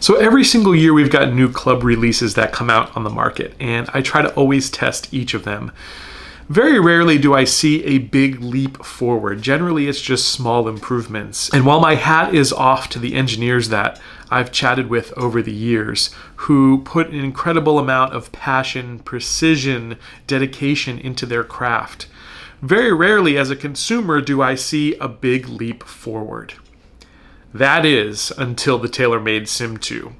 So every single year we've got new club releases that come out on the market, and I try to always test each of them. Very rarely do I see a big leap forward. Generally, it's just small improvements. And while my hat is off to the engineers that I've chatted with over the years, who put an incredible amount of passion, precision, dedication into their craft, very rarely as a consumer do I see a big leap forward. That is until the TaylorMade SIM 2.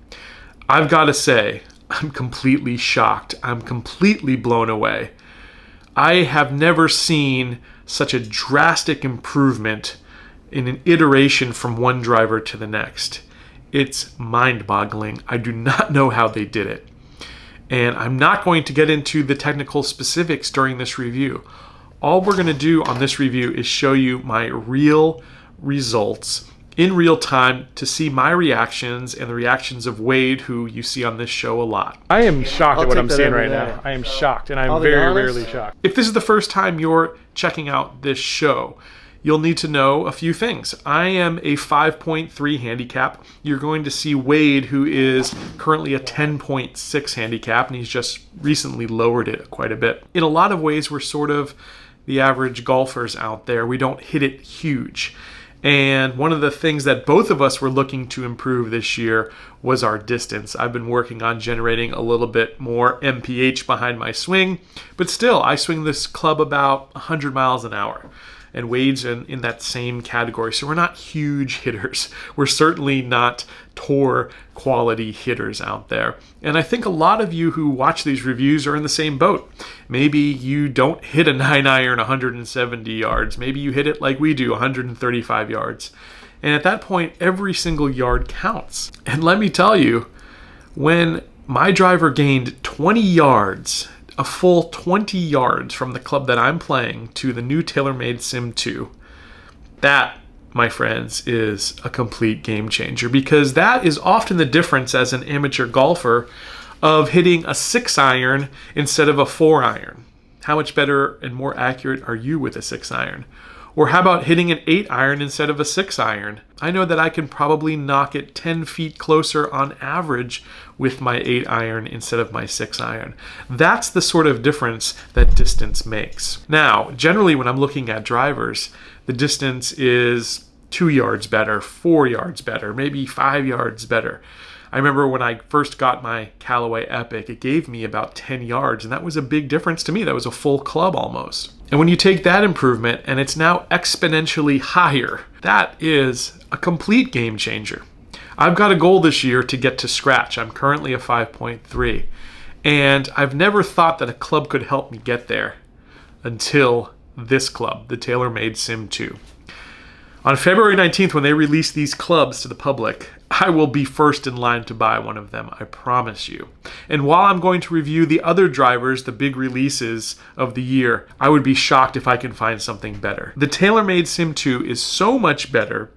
I've got to say, I'm completely shocked. I'm completely blown away. I have never seen such a drastic improvement in an iteration from one driver to the next. It's mind-boggling. I do not know how they did it. And I'm not going to get into the technical specifics during this review. All we're going to do on this review is show you my real results in real time to see my reactions and the reactions of Wade, who you see on this show a lot. I am shocked at what I'm seeing right now. I am shocked, and I'm very rarely shocked. If this is the first time you're checking out this show, you'll need to know a few things. I am a 5.3 handicap. You're going to see Wade, who is currently a 10.6 handicap, and he's just recently lowered it quite a bit. In a lot of ways, we're sort of the average golfers out there. We don't hit it huge. And one of the things that both of us were looking to improve this year was our distance. I've been working on generating a little bit more MPH behind my swing, but still, I swing this club about 100 miles an hour. And Wade's in that same category. So we're not huge hitters. We're certainly not tour quality hitters out there. And I think a lot of you who watch these reviews are in the same boat. Maybe you don't hit a 9-iron 170 yards. Maybe you hit it like we do, 135 yards. And at that point, every single yard counts. And let me tell you, when my driver gained 20 yards, a full 20 yards from the club that I'm playing to the new TaylorMade SIM 2, that, my friends, is a complete game changer, because that is often the difference as an amateur golfer of hitting a 6-iron instead of a 4-iron. How much better and more accurate are you with a 6-iron? Or how about hitting an 8-iron instead of a 6-iron? I know that I can probably knock it 10 feet closer on average with my 8-iron instead of my 6-iron. That's the sort of difference that distance makes. Now, generally when I'm looking at drivers, the distance is 2 yards better, 4 yards better, maybe 5 yards better. I remember when I first got my Callaway Epic, it gave me about 10 yards, and that was a big difference to me. That was a full club almost. And when you take that improvement and it's now exponentially higher, that is a complete game changer. I've got a goal this year to get to scratch. I'm currently a 5.3, and I've never thought that a club could help me get there until this club, the TaylorMade SIM 2. On February 19th, when they release these clubs to the public, I will be first in line to buy one of them, I promise you. And while I'm going to review the other drivers, the big releases of the year, I would be shocked if I can find something better. The TaylorMade SIM 2 is so much better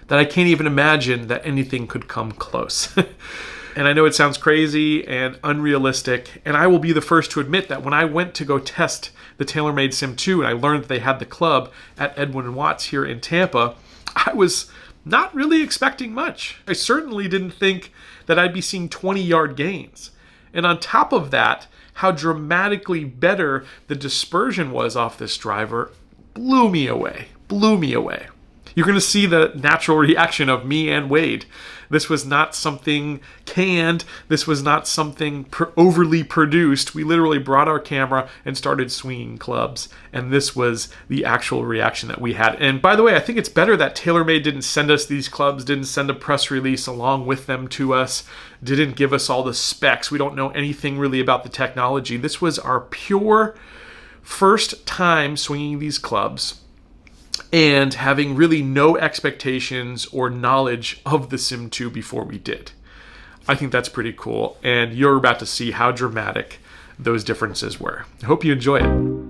that I can't even imagine that anything could come close. And I know it sounds crazy and unrealistic, and I will be the first to admit that when I went to go test the TaylorMade SIM 2 and I learned that they had the club at Edwin & Watts here in Tampa, I was not really expecting much. I certainly didn't think that I'd be seeing 20-yard gains. And on top of that, how dramatically better the dispersion was off this driver blew me away. You're going to see the natural reaction of me and Wade. This was not something canned. This was not something overly produced. We literally brought our camera and started swinging clubs. And this was the actual reaction that we had. And by the way, I think it's better that TaylorMade didn't send us these clubs, didn't send a press release along with them to us, didn't give us all the specs. We don't know anything really about the technology. This was our pure first time swinging these clubs and having really no expectations or knowledge of the SIM 2 before we did. I think that's pretty cool, and you're about to see how dramatic those differences were. I hope you enjoy it.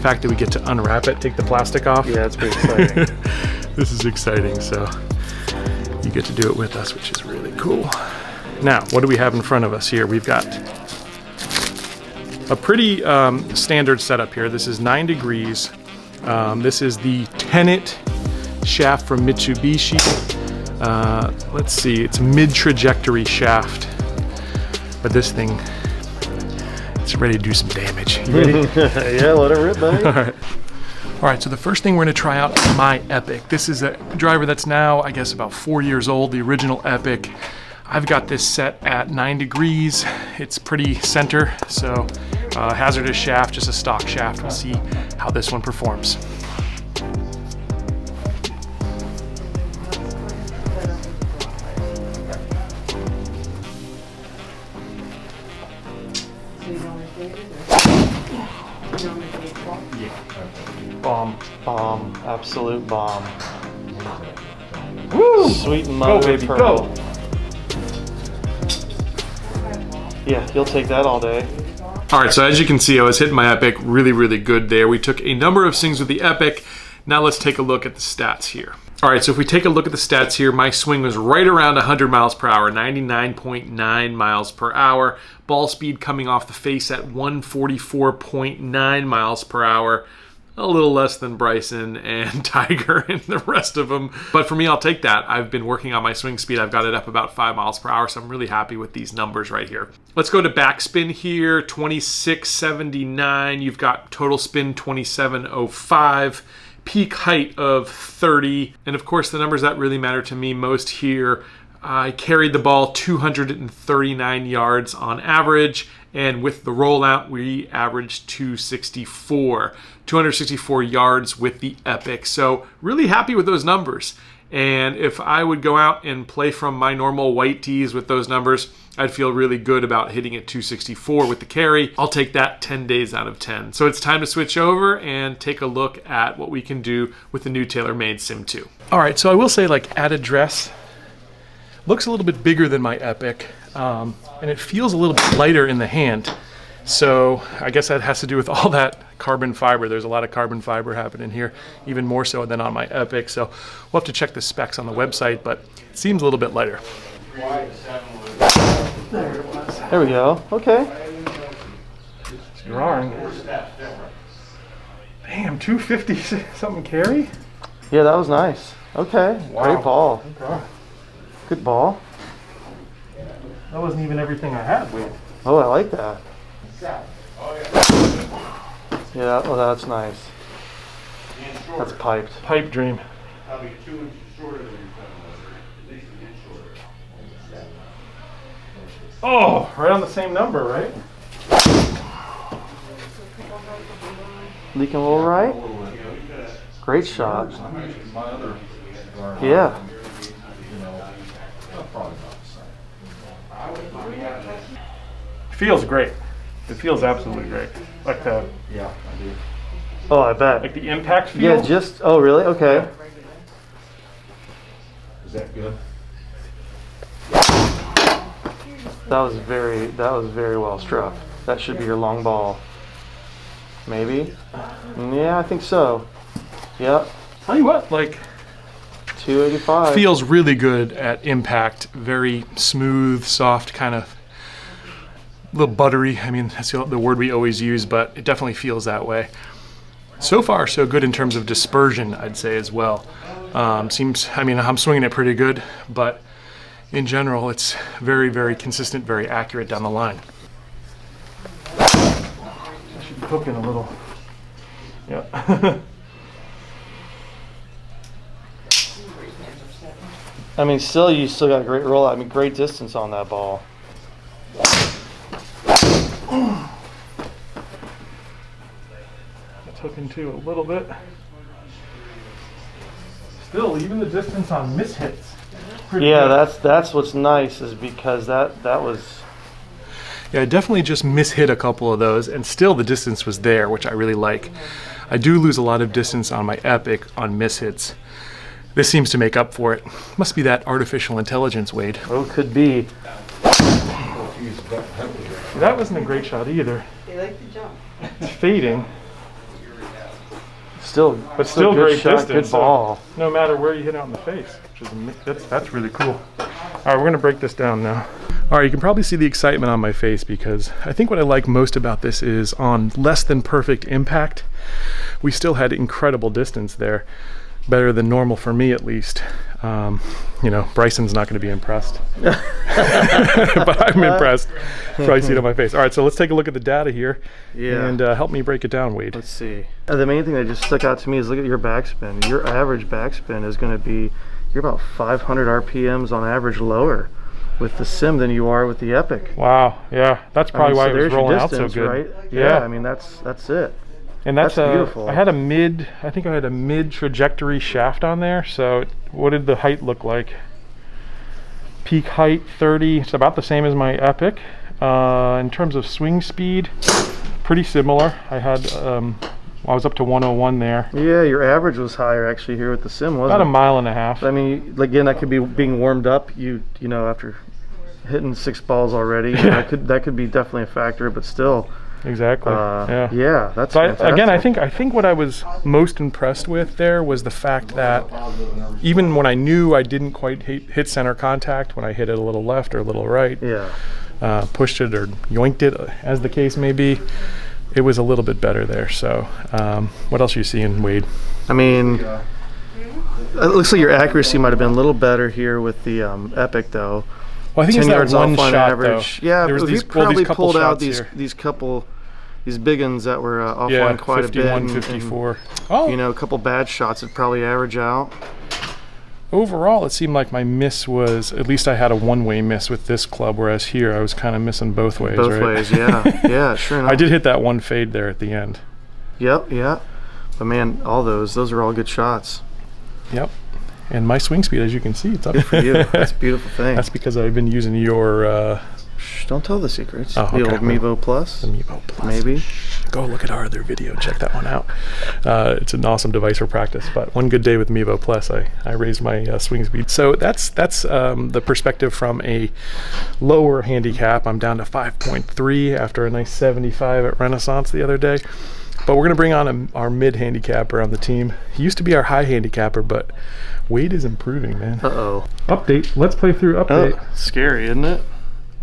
Fact that we get to unwrap it, take the plastic off. Yeah, it's pretty exciting. This is exciting, so you get to do it with us, which is really cool. Now, what do we have in front of us here? We've got a pretty standard setup here. This is 9 degrees. This is the Tenet shaft from Mitsubishi. Let's see, it's mid-trajectory shaft. But this thing, it's ready to do some damage. You ready? Yeah, let it rip, buddy. All right, so the first thing we're gonna try out is my Epic. This is a driver that's now, I guess, about 4 years old, the original Epic. I've got this set at 9 degrees. It's pretty center, so hazardous shaft, just a stock shaft. We'll see how this one performs. Bomb, bomb, absolute bomb. Woo! Sweet mother Go, baby, pearl. go. Yeah, you'll take that all day. All right, so as you can see, I was hitting my Epic really, really good there. We took a number of swings with the Epic. Now let's take a look at the stats here. All right, so if we take a look at the stats here, my swing was right around 100 miles per hour, 99.9 miles per hour. Ball speed coming off the face at 144.9 miles per hour. A little less than Bryson and Tiger and the rest of them. But for me, I'll take that. I've been working on my swing speed. I've got it up about 5 miles per hour, so I'm really happy with these numbers right here. Let's go to backspin here, 2679. You've got total spin, 2705. Peak height of 30. And of course, the numbers that really matter to me most here, I carried the ball 239 yards on average. And with the rollout, we averaged 264 yards with the Epic. So really happy with those numbers. And if I would go out and play from my normal white tees with those numbers, I'd feel really good about hitting at 264 with the carry. I'll take that 10 days out of 10. So it's time to switch over and take a look at what we can do with the new TaylorMade SIM 2. All right, so I will say, like, at address, looks a little bit bigger than my Epic. And it feels a little bit lighter in the hand. So I guess that has to do with all that carbon fiber. There's a lot of carbon fiber happening here, even more so than on my Epic. So we'll have to check the specs on the website, but it seems a little bit lighter. There we go. Okay. It's drawing. Damn, 250 something carry? Yeah, that was nice. Okay. Wow. Great ball. Okay. Good ball. That wasn't even everything I had with. Oh, I like that. Yeah, well, that's nice. That's piped. Pipe dream. Oh, right on the same number, right? Leaking a little right. Great shot. Yeah. Feels great. It feels absolutely great. Like the Oh, I bet. like the impact feel. Yeah, just. Oh, really? Okay. Is that good? That was very well struck. That should be your long ball. Maybe. Yeah, I think so. Yep. Tell you what, like, 285. feels really good at impact. Very smooth, soft, kind of a little buttery. I mean, that's the word we always use, but it definitely feels that way. So far, so good in terms of dispersion, I'd say as well. Seems, I mean, I'm swinging it pretty good, but in general, it's very, very consistent, very accurate down the line. I should be hooking a little. Yeah. I mean, you still got a great rollout. I mean, great distance on that ball. It's hooking too a little bit. Still, even the distance on mishits. Yeah, that's what's nice, is because that was. Yeah, I definitely just mishit a couple of those, and still the distance was there, which I really like. I do lose a lot of distance on my Epic on mishits. This seems to make up for it. Must be that artificial intelligence, Wade. Oh, could be. That wasn't a great shot either. They like to jump. It's fading. still still good great shot, distance. good ball. So no matter where you hit it on the face, which is that's really cool. All right, we're gonna break this down now. All right, you can probably see the excitement on my face because I think what I like most about this is on less than perfect impact, we still had incredible distance there. Better than normal for me, at least. You know, Bryson's not going to be impressed, but I'm impressed. Probably see it on my face. All right, so let's take a look at the data here, and help me break it down, Wade. Let's see. The main thing that just stuck out to me is look at your backspin. Your average backspin is going to be, you're about 500 RPMs on average lower with the SIM than you are with the Epic. Wow, yeah, that's probably why it was rolling out so good. Right? Yeah, I mean that's it. And that's beautiful. I think I had a mid trajectory shaft on there. So what did the height look like? Peak height 30. It's about the same as my Epic. In terms of swing speed, pretty similar. I had I was up to 101 there. Yeah, your average was higher actually here with the SIM, wasn't it? About a mile and a half. I mean, again, that could be being warmed up. You know, after hitting 6 balls already, that could be definitely a factor, but still. Exactly. Yeah, that's so fantastic. Again, I think what I was most impressed with there was the fact that even when I knew I didn't quite hit center contact, when I hit it a little left or a little right, pushed it or yoinked it, as the case may be, it was a little bit better there. So what else are you seeing, Wade? I mean, it looks like your accuracy might have been a little better here with the Epic, though. Well, I think 10 it's that one shot, average. Though. Yeah, there was we these probably couple pulled out shots these big ones that were offline quite 51, a bit. 54. You know, a couple bad shots would probably average out. Overall, it seemed like my miss was, at least I had a one-way miss with this club, whereas here I was kind of missing both ways. Both ways, yeah. Yeah, sure enough. I did hit that one fade there at the end. Yep, yeah. But man, all those are all good shots. Yep. And my swing speed, as you can see, it's up. Good for you. That's a beautiful thing. That's because I've been using your... Shh, don't tell the secrets. The old Mevo Plus. The Mevo Plus. Maybe. Go look at our other video. Check that one out. It's an awesome device for practice. But one good day with Mevo Plus, I raised my swing speed. So that's the perspective from a lower handicap. I'm down to 5.3 after a nice 75 at Renaissance the other day. But we're going to bring on our mid handicapper on the team. He used to be our high handicapper, but Wade is improving, man. Uh-oh. Update. Let's play through update. Oh, scary, isn't it?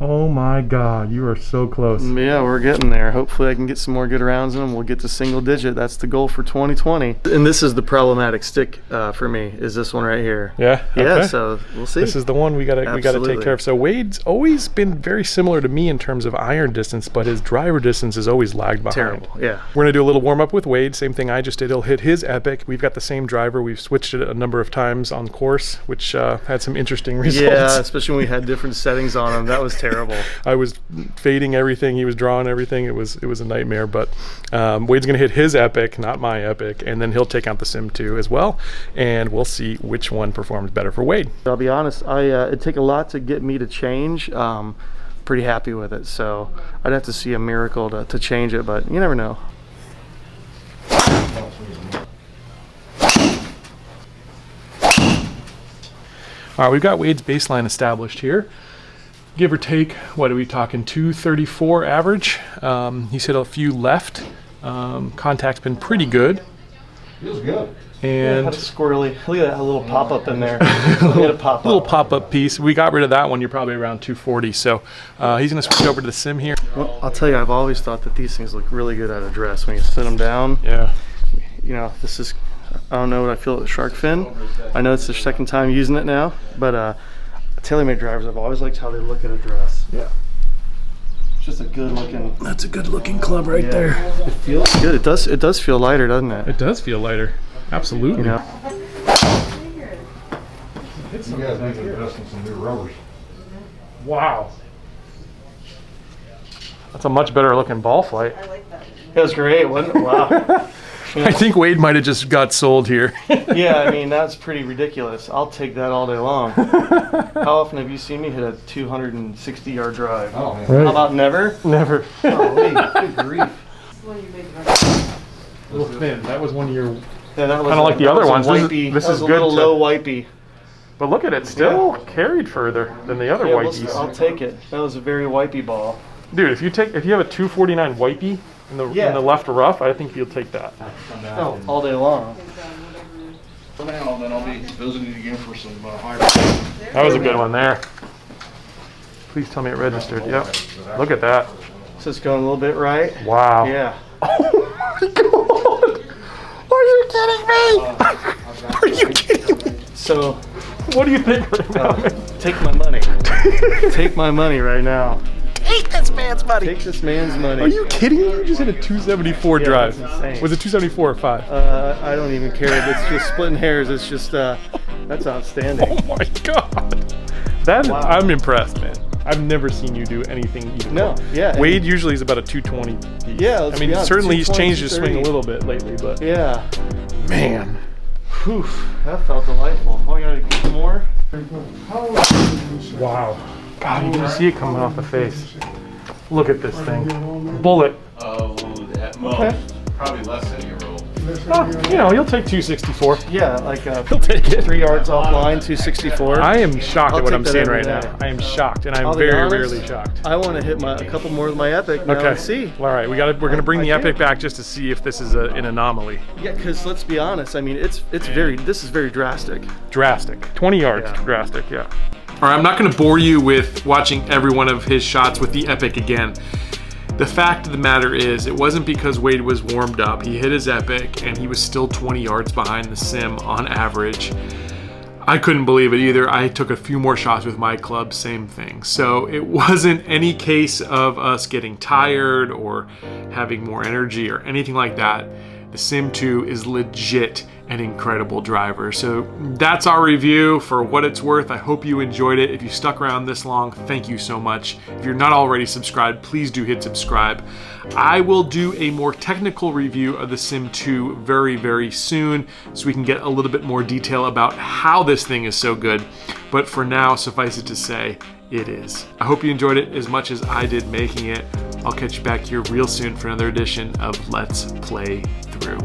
Oh my God, you are so close. Yeah, we're getting there. Hopefully I can get some more good rounds in them. We'll get to single digit. That's the goal for 2020. And this is the problematic stick for me, is this one right here. Yeah? Yeah, okay. So we'll see. This is the one we gotta take care of. So Wade's always been very similar to me in terms of iron distance, but his driver distance is always lagged behind. Terrible, yeah. We're gonna do a little warm up with Wade, same thing I just did. He'll hit his Epic. We've got the same driver. We've switched it a number of times on course, which had some interesting results. Yeah, especially when we had different settings on him. That was terrible. I was fading everything, he was drawing everything. It was a nightmare, but Wade's gonna hit his Epic, not my Epic, and then he'll take out the Sim 2 as well, and we'll see which one performs better for Wade. I'll be honest, it'd take a lot to get me to change. Pretty happy with it, so I'd have to see a miracle to change it, but you never know. All right, we've got Wade's baseline established here. Give or take, what are we talking, 234 average. He's hit a few left. Contact's been pretty good. Feels good. And had a squirrely, look at that little pop-up in there. Little pop-up piece. We got rid of that one. You're probably around 240. So he's going to switch over to the Sim here. Well, I'll tell you, I've always thought that these things look really good at address when you sit them down. Yeah. You know, this is, I don't know what I feel with the shark fin. I know it's the second time using it now, but TaylorMade drivers, I've always liked how they look at address. Yeah. It's just a good looking. That's a good looking club right there. It feels good. It does feel lighter, doesn't it? It does feel lighter. Absolutely. You know. You guys need to invest in some new rubbers. Wow. That's a much better looking ball flight. I like that. It was great, wasn't it? Wow. I think Wade might have just got sold here. Yeah, I mean, that's pretty ridiculous. I'll take that all day long. How often have you seen me hit a 260-yard drive? Oh, man. Right. How about never? Never. Good grief. A little thin. That was one of your... Yeah, that was Kinda like the other ones. This is- Wipey, this that is was good a little to- low wipey. But look at it. Still carried further than the other Yeah, Whiteys. I'll take it. That was a very wipey ball. Dude, if you have a 249 Whitey in the left rough, I think you'll take that. Oh, all day long. For now, then I'll be visiting again for some higher. That was a good one there. Please tell me it registered. Yep. Look at that. So it's going a little bit right. Wow. Yeah. Oh my God. Are you kidding me? Are you kidding me? So, What do you think right now? take my money. Take my money right now. Take this man's money. Take this man's money. Are you kidding me? You just hit a 274 drive. that's insane. Was it 274 or 5? I don't even care. It's just splitting hairs. It's just, that's outstanding. Oh my God. That Wow. I'm impressed, man. I've never seen you do anything even No, close. yeah. Wade usually is about a 220 piece. Yeah, I let's mean, be honest, certainly he's 220, changed his swing a 230. little bit lately, but Yeah. man. Whew, that felt delightful. Oh, you gotta get more? Wow. God, you can see it coming off the face. Look at this thing. Bullet. Oh, that, well, Okay. probably less than your roll. Oh, you know, you'll take 264. Yeah, like He'll take it. 3 yards offline, 264. I am shocked I'll at what take I'm that seeing every right now. day. I am shocked, and I'm I'll be very honest, rarely shocked. I want to hit a couple more with my Epic now Okay. and see. All right, we're gonna bring the I Epic do. back just to see if this is an anomaly. Yeah, because let's be honest. I mean, this is very drastic. Drastic. 20 yards. Yeah. Drastic. Yeah. All right, I'm not going to bore you with watching every one of his shots with the Epic again. The fact of the matter is, it wasn't because Wade was warmed up. He hit his Epic, and he was still 20 yards behind the Sim on average. I couldn't believe it either. I took a few more shots with my club, same thing. So it wasn't any case of us getting tired or having more energy or anything like that. The Sim 2 is legit an incredible driver. So that's our review. For what it's worth, I hope you enjoyed it. If you stuck around this long, thank you so much. If you're not already subscribed, please do hit subscribe. I will do a more technical review of the Sim 2 very, very soon, so we can get a little bit more detail about how this thing is so good. But for now, suffice it to say, it is. I hope you enjoyed it as much as I did making it. I'll catch you back here real soon for another edition of Let's Play Through.